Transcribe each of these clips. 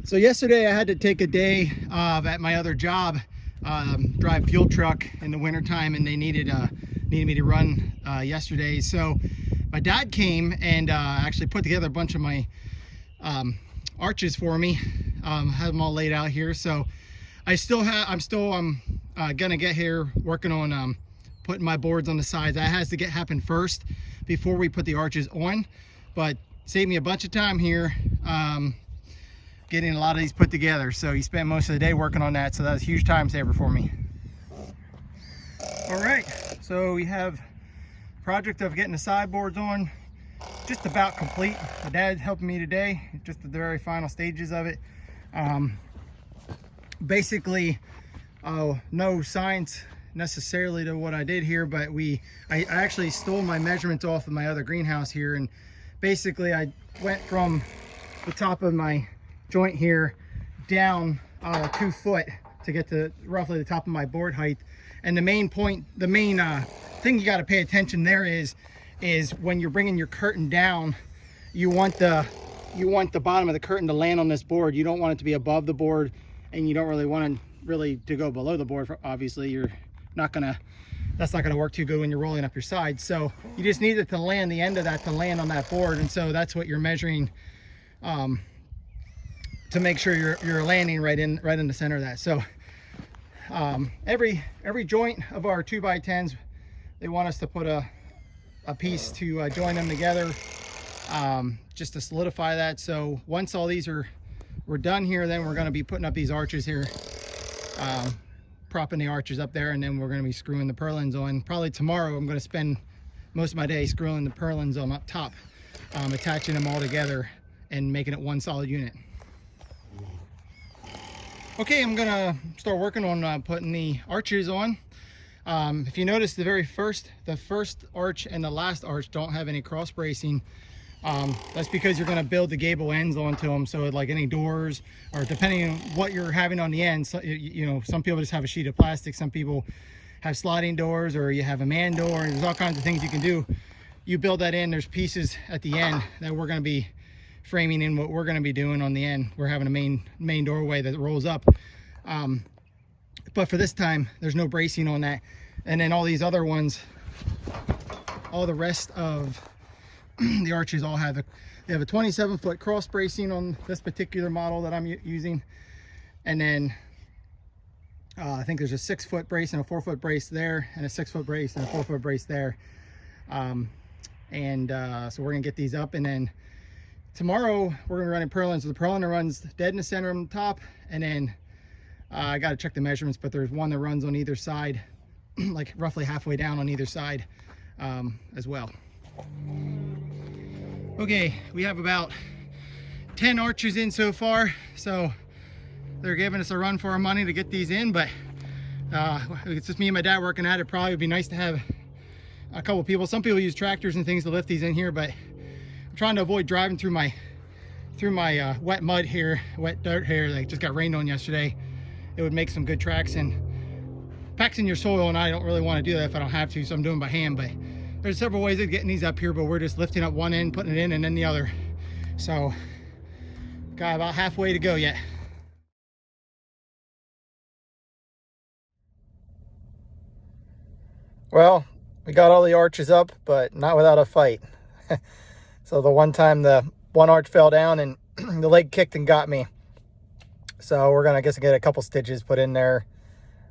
So yesterday I had to take a day at my other job, drive fuel truck in the wintertime, and they needed me to run yesterday. So my dad came and actually put together a bunch of my arches for me, have them all laid out here. So I'm still gonna get here working on putting my boards on the sides. That has to happen first before we put the arches on, but saved me a bunch of time here getting a lot of these put together. So he spent most of the day working on that, so that was a huge time saver for me. All right, so we have the project of getting the sideboards on just about complete. My dad's helping me today, just at the very final stages of it. Basically, no science necessarily to what I did here, but I actually stole my measurements off of my other greenhouse here, and basically I went from the top of my joint here down 2 foot to get to roughly the top of my board height. And the main thing you got to pay attention there is when you're bringing your curtain down, you want the bottom of the curtain to land on this board. You don't want it to be above the board, and you don't really want it to go below the board. Obviously, that's not gonna work too good when you're rolling up your sides. So you just need it to land, the end of that to land on that board, and so that's what you're measuring to make sure you're landing right in the center of that. So every joint of our 2x10s, they want us to put a piece to join them together, just to solidify that. So once all these we're done here, then we're going to be putting up these arches here, propping the arches up there, and then we're going to be screwing the purlins on. Probably tomorrow I'm going to spend most of my day screwing the purlins on up top, attaching them all together and making it one solid unit. Okay, I'm gonna start working on putting the arches on. If you notice, the first arch and the last arch don't have any cross bracing. That's because you're gonna build the gable ends onto them, so like any doors, or depending on what you're having on the end, so, some people just have a sheet of plastic, some people have sliding doors, or you have a man door, and there's all kinds of things you can do. You build that in, there's pieces at the end that we're gonna be framing in what we're going to be doing on the end. We're having a main doorway that rolls up, but for this time there's no bracing on that. And then all these other ones, all the rest of the arches all have they have a 27-foot cross bracing on this particular model that I'm using, and then I think there's a 6-foot brace and a 4-foot brace there, and a 6-foot brace and a 4-foot brace there. So we're gonna get these up, and then tomorrow we're gonna run in purlins. So the purlin runs dead in the center on the top, and then I got to check the measurements, but there's one that runs on either side, like roughly halfway down on either side as well. Okay, we have about 10 arches in so far, so they're giving us a run for our money to get these in, but it's just me and my dad working at it. Probably would be nice to have a couple people. Some people use tractors and things to lift these in here, but trying to avoid driving through my wet mud here, wet dirt here that just got rained on yesterday. It would make some good tracks, and packs in your soil, and I don't really want to do that if I don't have to, so I'm doing by hand. But there's several ways of getting these up here, but we're just lifting up one end, putting it in, and then the other. So got about halfway to go yet. Well, we got all the arches up, but not without a fight. So the one time the one arch fell down and the leg kicked and got me. So we're gonna get a couple stitches put in there.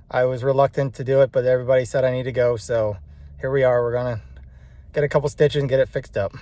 I was reluctant to do it, but everybody said I need to go. So here we are. We're gonna get a couple stitches and get it fixed up.